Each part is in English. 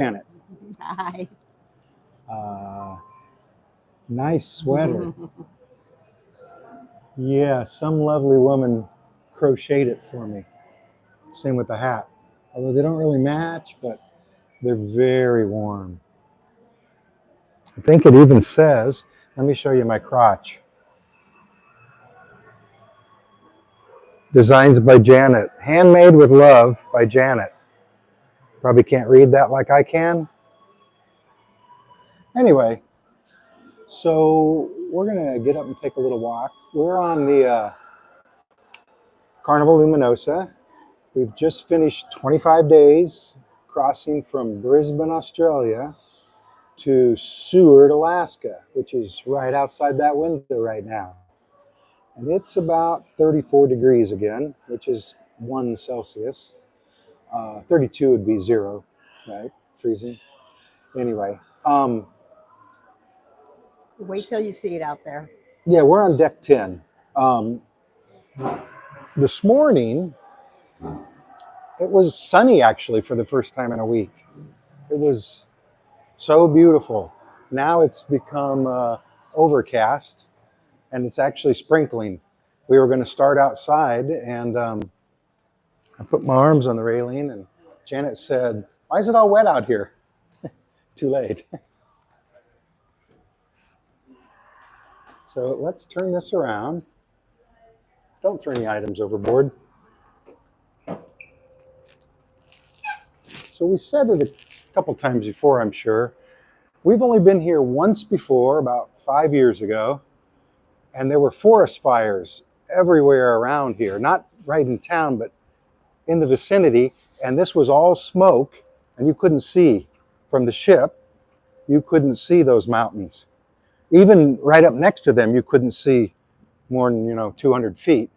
Janet. Hi. Nice sweater. Yeah, some lovely woman crocheted it for me. Same with the hat. Although they don't really match, but they're very warm. I think it even says, let me show you my crotch. Designs by Janet. Handmade with love by Janet. Probably can't read that like I can. Anyway, so we're going to get up and take a little walk. We're on the Carnival Luminosa. We've just finished 25 days crossing from Brisbane, Australia to Seward, Alaska, which is right outside that window right now. And it's about 34 degrees again, which is 1 Celsius. 32 would be 0, right? Freezing. Anyway, Wait till you see it out there. yeah, we're on deck 10. This morning, it was sunny actually for the first time in a week. It was so beautiful. Now it's become overcast and it's actually sprinkling. We were going to start outside and I put my arms on the railing and Janet said, "Why is it all wet out here?" Too late. So let's turn this around. Don't throw any items overboard. So we said it a couple times before, I'm sure. We've only been here once before, about 5 years ago, and there were forest fires everywhere around here, not right in town, but in the vicinity, and this was all smoke, and you couldn't see from the ship, you couldn't see those mountains. Even right up next to them, you couldn't see more than, 200 feet.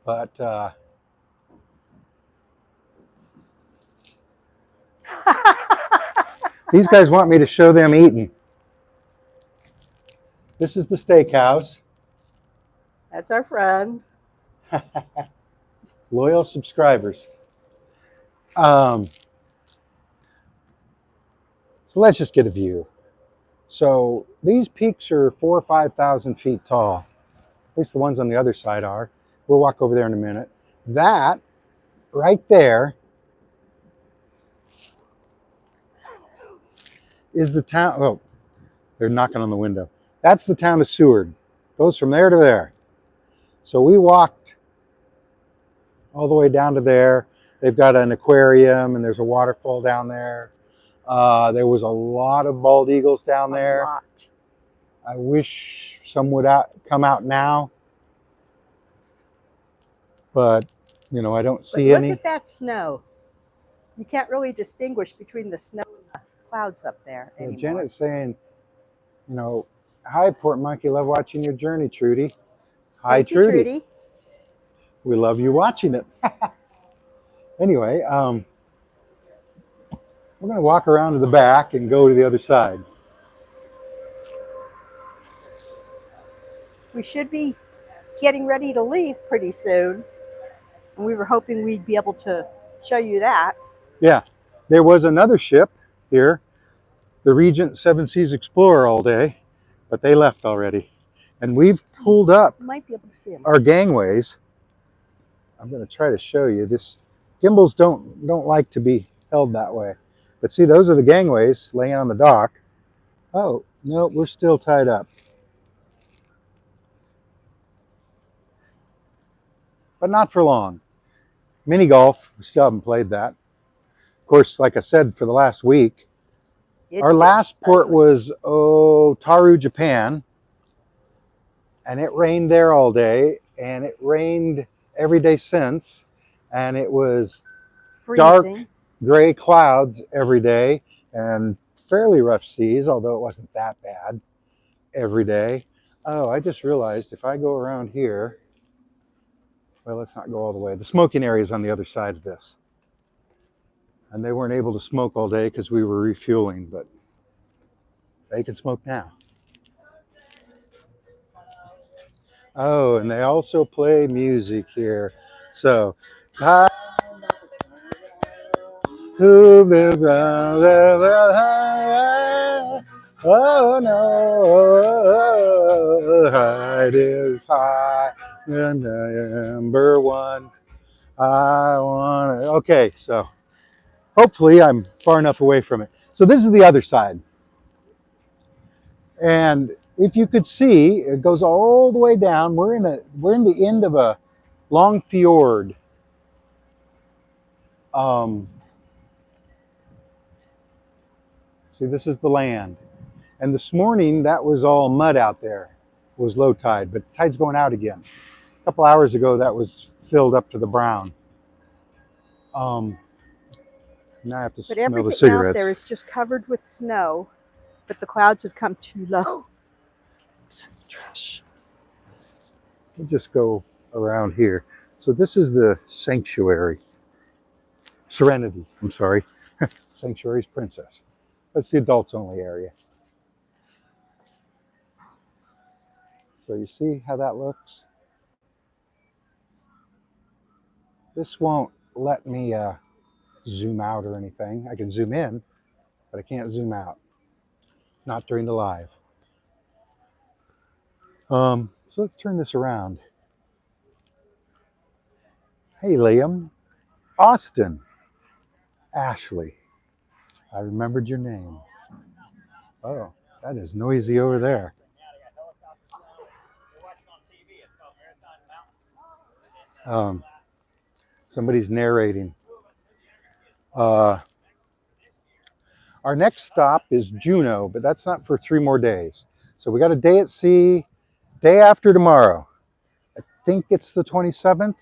But these guys want me to show them eating. This is the steakhouse. That's our friend. Loyal subscribers. So let's just get a view. So these peaks are 4,000 or 5,000 feet tall. At least the ones on the other side are. We'll walk over there in a minute. That right there is the town. Oh, they're knocking on the window. That's the town of Seward. Goes from there to there. So we walked all the way down to there. They've got an aquarium and there's a waterfall down there. There was a lot of bald eagles down there. A lot. I wish some would come out now, but I don't see any. Look at that snow. You can't really distinguish between the snow and the clouds up there anymore. Janet's saying, hi, Port Monkey. Love watching your journey, Trudy. Hi, Thank you, Trudy. We love you watching it. Anyway, we're going to walk around to the back and go to the other side. We should be getting ready to leave pretty soon. And we were hoping we'd be able to show you that. Yeah, there was another ship here, the Regent Seven Seas Explorer all day, but they left already. And we've pulled up might be able to see them. Our gangways. I'm going to try to show you this. Gimbals don't like to be held that way. But see, those are the gangways laying on the dock. Oh, no, we're still tied up. But not for long. Mini golf, we still haven't played that. Of course, like I said, for the last week, our last port was Taru, Japan, and it rained there all day, and it rained every day since, and it was freezing. Dark gray clouds every day and fairly rough seas, although it wasn't that bad every day. Oh, I just realized if I go around here, well, let's not go all the way. The smoking area is on the other side of this. And they weren't able to smoke all day because we were refueling, but they can smoke now. Oh, and they also play music here. So, Who will ground oh no, height is high, and number one. I want to. Okay, so hopefully I'm far enough away from it. So this is the other side. And if you could see, it goes all the way down. We're in the end of a long fjord. See, this is the land. And this morning, that was all mud out there. It was low tide, but the tide's going out again. A couple hours ago, that was filled up to the brown. Now I have to But smell the everything out cigarettes. there is just covered with snow, but the clouds have come too low. Trash. We'll just go around here. So this is the sanctuary. Serenity, I'm sorry. Sanctuary's Princess. That's the adults only area. So you see how that looks? This won't let me zoom out or anything. I can zoom in, but I can't zoom out. Not during the live. So let's turn this around. Hey, Liam. Austin. Ashley. I remembered your name. Oh, that is noisy over there. Somebody's narrating. Our next stop is Juneau, but that's not for 3 more days. So we got a day at sea, day after tomorrow. I think it's the 27th.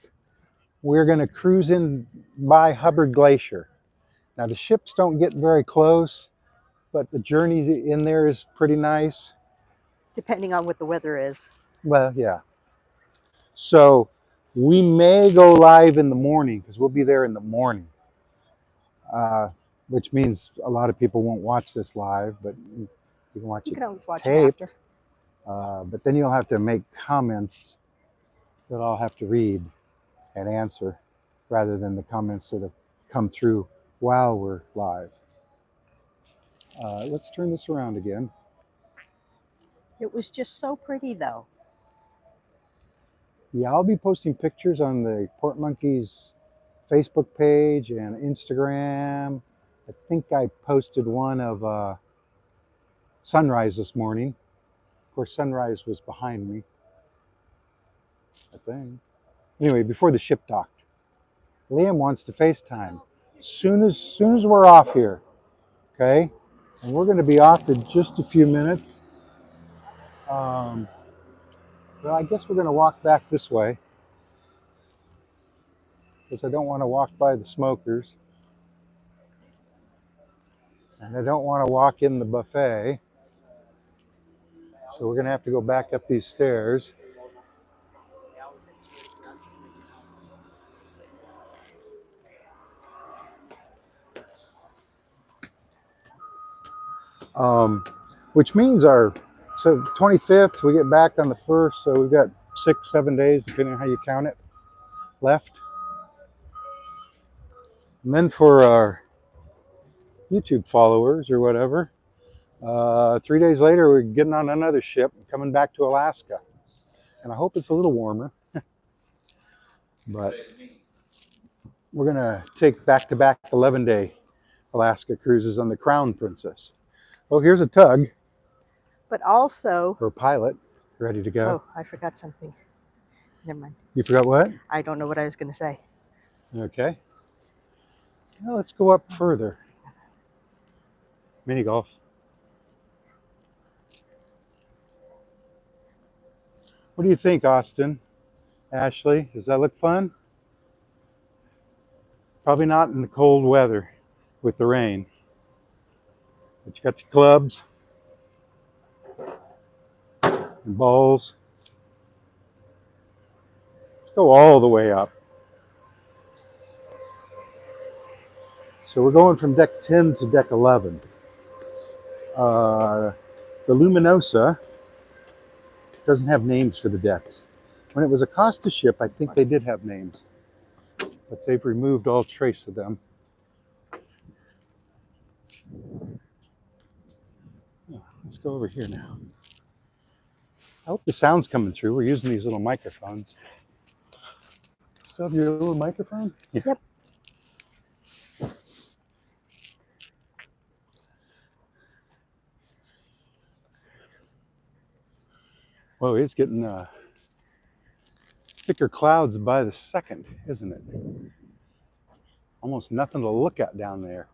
We're going to cruise in by Hubbard Glacier. Now the ships don't get very close, but the journey in there is pretty nice. Depending on what the weather is. Well, yeah. So we may go live in the morning because we'll be there in the morning, which means a lot of people won't watch this live, but you can watch You it can always watch it taped. after. But then you'll have to make comments that I'll have to read and answer rather than the comments that have come through while we're live. Let's turn this around again. It was just so pretty, though. Yeah, I'll be posting pictures on the Port Monkeys Facebook page and Instagram. I think I posted one of sunrise this morning. Of course, sunrise was behind me, I think. Anyway, before the ship docked. Liam wants to FaceTime. Soon as we're off here, okay? And we're going to be off in just a few minutes. Well, I guess we're going to walk back this way because I don't want to walk by the smokers. And I don't want to walk in the buffet. So we're going to have to go back up these stairs. Which means so 25th, we get back on the 1st. So we've got 6-7 days, depending on how you count it, left. And then for our YouTube followers or whatever, 3 days later, we're getting on another ship and coming back to Alaska. And I hope it's a little warmer. But we're going to take back-to-back 11-day Alaska cruises on the Crown Princess. Oh, here's a tug. But also... Or a pilot ready to go. Oh, I forgot something. Never mind. You forgot what? I don't know what I was going to say. Okay. Well, let's go up further. Mini golf. What do you think, Austin? Ashley, does that look fun? Probably not in the cold weather with the rain. But you got your clubs and balls. Let's go all the way up. So we're going from deck 10 to deck 11. The Luminosa doesn't have names for the decks. When it was a Costa ship, I think they did have names, but they've removed all trace of them. Oh, let's go over here now. I hope the sound's coming through. We're using these little microphones. Still have your little microphone? Yeah. Yep. Whoa, it's getting thicker clouds by the second, isn't it? Almost nothing to look at down there.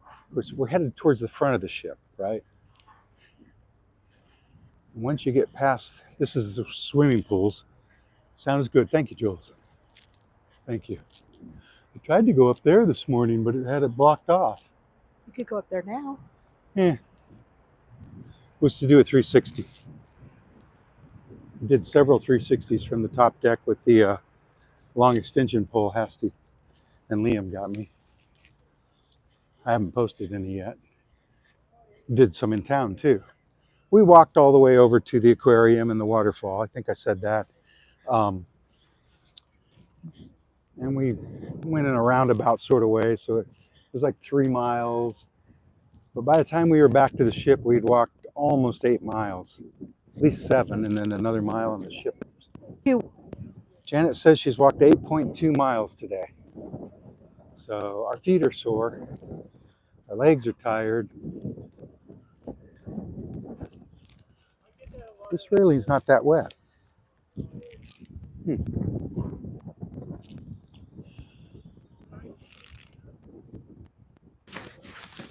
We're headed towards the front of the ship, right? Once you get past, this is the swimming pools. Sounds good. Thank you, Jules. Thank you. I tried to go up there this morning, but it had it blocked off. You could go up there now. Yeah. Was to do a 360. Did several 360s from the top deck with the long extension pole. Hasty and Liam got me. I haven't posted any yet. Did some in town too. We walked all the way over to the aquarium and the waterfall. I think I said that. And we went in a roundabout sort of way, so it was like 3 miles. But by the time we were back to the ship, we'd walked almost 8 miles, at least 7, and then another mile on the ship. Janet says she's walked 8.2 miles today. So our feet are sore, our legs are tired. This railing's not that wet.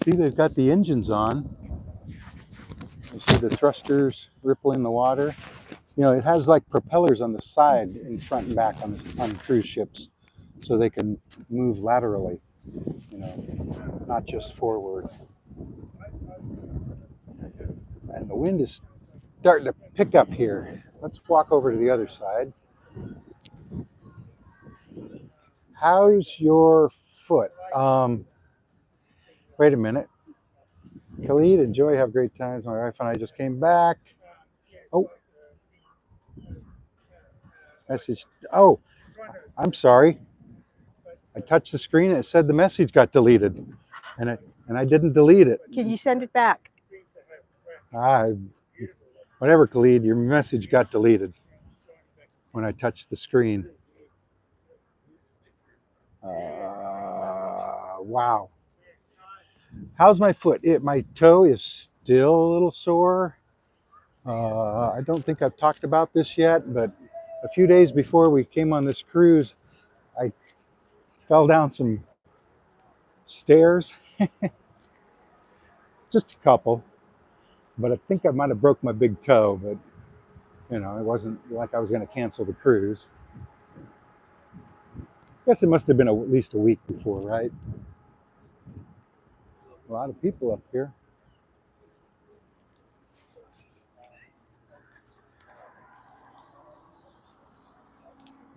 See, they've got the engines on. You see the thrusters rippling the water. You know, it has like propellers on the side in front and back on cruise ships, so they can move laterally, you know, not just forward. And the wind is starting to pick up here. Let's walk over to the other side. How's your foot? Wait a minute. Khalid, enjoy, have great times. My wife and I just came back. Oh, message. Oh, I'm sorry. I touched the screen and it said the message got deleted, and I didn't delete it. Can you send it back? Whatever, Khalid, your message got deleted when I touched the screen. Wow. How's my foot? My toe is still a little sore. I don't think I've talked about this yet, but a few days before we came on this cruise, I fell down some stairs. Just a couple. But I think I might have broke my big toe, but you know, it wasn't like I was going to cancel the cruise. I guess it must have been at least a week before, right? A lot of people up here.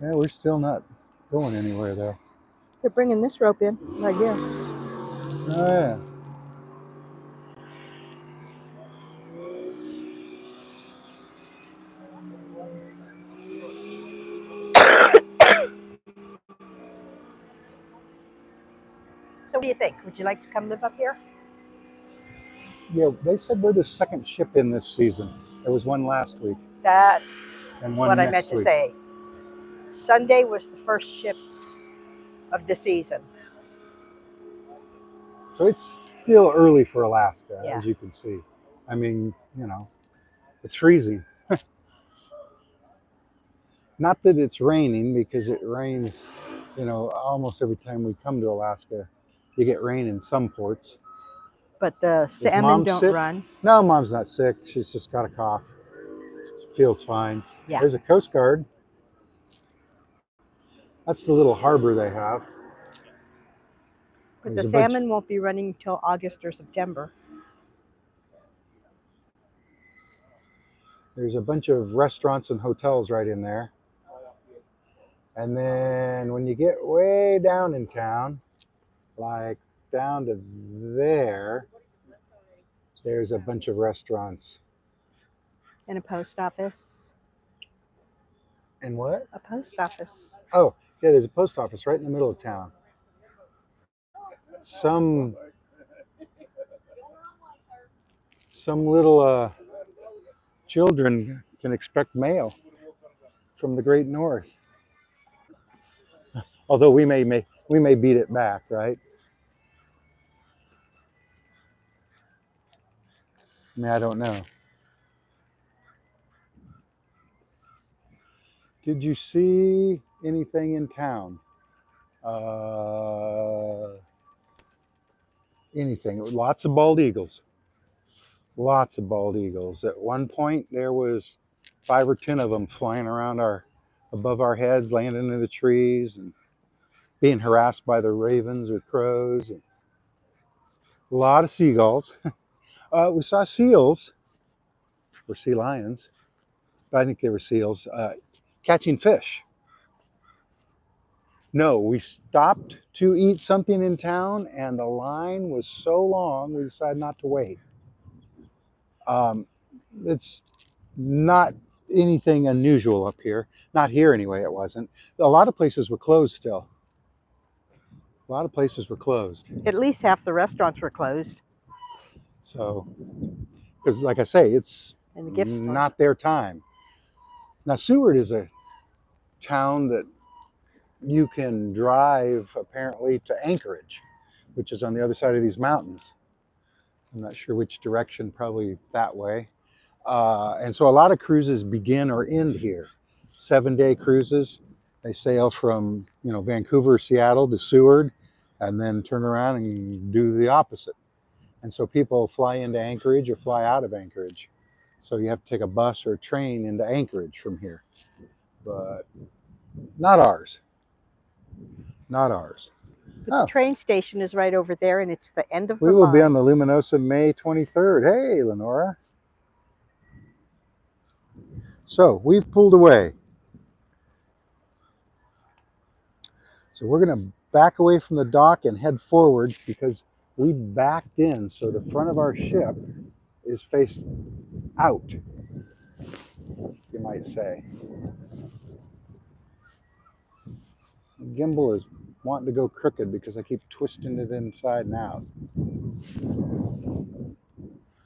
Yeah, we're still not going anywhere though. They're bringing this rope in right here. Oh yeah. So what do you think? Would you like to come live up here? Yeah, they said we're the second ship in this season. There was one last week That's and one what I next meant to week. say. Sunday was the first ship of the season. So it's still early for Alaska, Yeah. as you can see. I mean, you know, it's freezing. Not that it's raining, because it rains, you know, almost every time we come to Alaska. You get rain in some ports. But the Is salmon Mom don't sick? run. No, Mom's not sick. She's just got a cough. Feels fine. Yeah. There's a Coast Guard. That's the little harbor they have. But There's the a bunch- salmon won't be running until August or September. There's a bunch of restaurants and hotels right in there. And then when you get way down in town, like down to there, there's a bunch of restaurants. And a post office. And what? A post office. Oh, yeah, there's a post office right in the middle of town. Some some little children can expect mail from the great north. Although we may beat it back, right? I mean, I don't know. Did you see anything in town? Anything? Lots of bald eagles. Lots of bald eagles. At one point, there was 5 or 10 of them flying around above our heads, landing in the trees, and being harassed by the ravens or crows. And a lot of seagulls. We saw seals or sea lions, but I think they were seals catching fish. No, we stopped to eat something in town, and the line was so long, we decided not to wait. It's not anything unusual up here. Not here anyway, it wasn't. A lot of places were closed still. A lot of places were closed. At least half the restaurants were closed. So, because like I say, it's And the gift stores. not their time. Now, Seward is a town that you can drive apparently to Anchorage, which is on the other side of these mountains. I'm not sure which direction, probably that way. And so a lot of cruises begin or end here. 7-day cruises. They sail from Vancouver, Seattle to Seward, and then turn around and do the opposite. And so people fly into Anchorage or fly out of Anchorage. So you have to take a bus or a train into Anchorage from here. But not ours. Not ours. But the train station is right over there, and it's the end of the We will line. be on the Luminosa May 23rd. Hey, Lenora. So we've pulled away. So we're going to back away from the dock and head forward because we backed in. So the front of our ship is faced out, you might say. The gimbal is wanting to go crooked because I keep twisting it inside and out.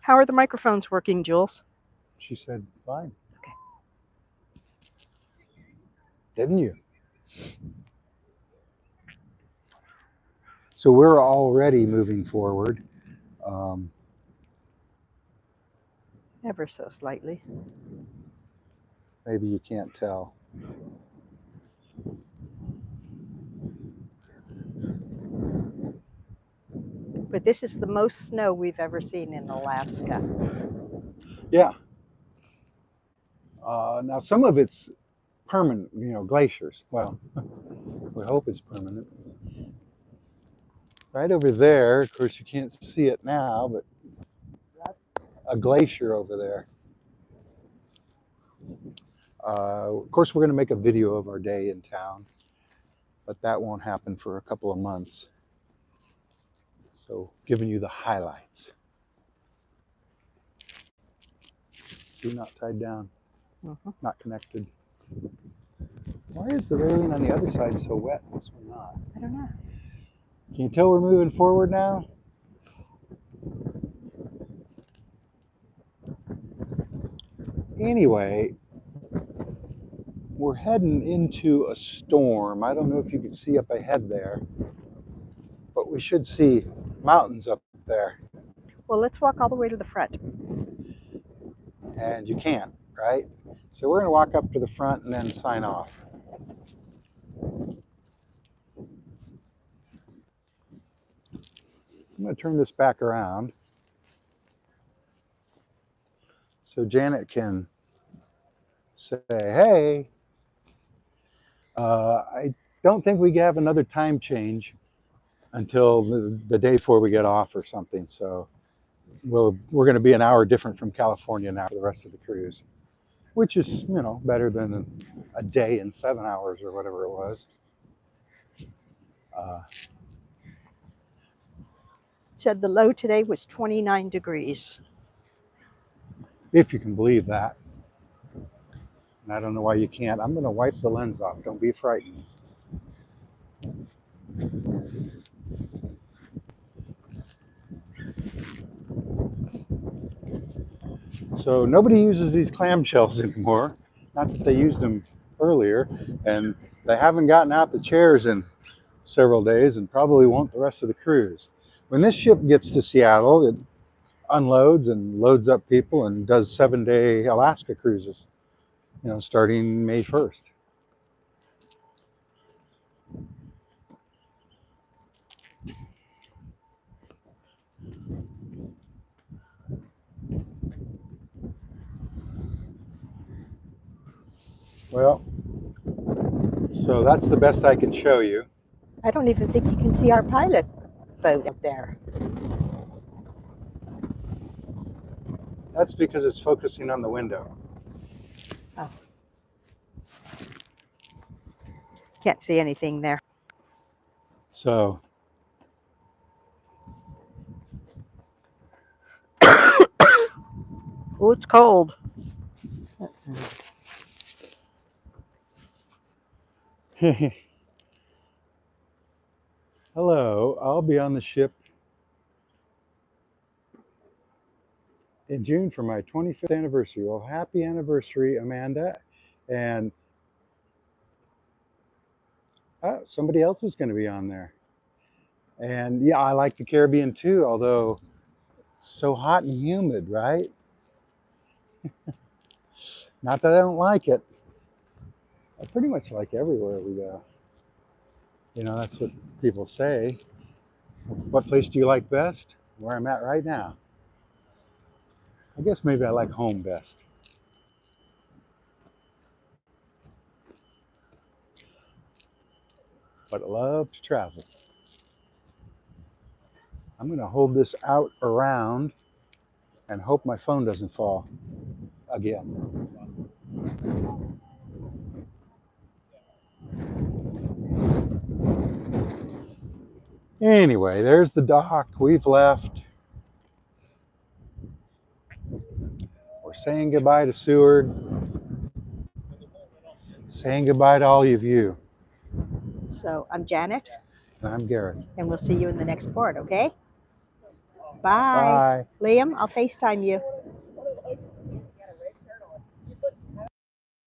How are the microphones working, Jules? She said, fine. Okay. Didn't you? So we're already moving forward. Ever so slightly. Maybe you can't tell. But this is the most snow we've ever seen in Alaska. Yeah. Now some of it's permanent, glaciers. Well, we hope it's permanent. Right over there, of course you can't see it now, but that's a glacier over there. Of course we're going to make a video of our day in town, but that won't happen for a couple of months. So giving you the highlights. See, not tied down, not connected. Why is the railing on the other side so wet? This one not? I don't know. Can you tell we're moving forward now? Anyway, we're heading into a storm. I don't know if you can see up ahead there, but we should see mountains up there. Well, let's walk all the way to the front. And you can't, right? So we're going to walk up to the front and then sign off. I'm going to turn this back around so Janet can say, hey. I don't think we have another time change until the day before we get off or something. So we're going to be an hour different from California now for the rest of the cruise, which is, better than a day and 7 hours or whatever it was. Said the low today was 29 degrees. If you can believe that. And I don't know why you can't. I'm going to wipe the lens off. Don't be frightened. So nobody uses these clamshells anymore. Not that they used them earlier, and they haven't gotten out the chairs in several days and probably won't the rest of the cruise. When this ship gets to Seattle, it unloads and loads up people and does 7-day Alaska cruises, starting May 1st. Well, so that's the best I can show you. I don't even think you can see our pilot boat out there. That's because it's focusing on the window. Oh. Can't see anything there. So Oh, it's cold. hello, I'll be on the ship in June for my 25th anniversary. Well, happy anniversary, Amanda. And somebody else is going to be on there. And yeah, I like the Caribbean too, although it's so hot and humid, right? Not that I don't like it. I pretty much like everywhere we go. That's what people say. What place do you like best? Where I'm at right now. I guess maybe I like home best. But I love to travel. I'm going to hold this out around and hope my phone doesn't fall again. Anyway, there's the dock. We've left. We're saying goodbye to Seward. Saying goodbye to all of you. So I'm Janet. And I'm Gareth. And we'll see you in the next port, okay? Bye. Bye. Liam, I'll FaceTime you.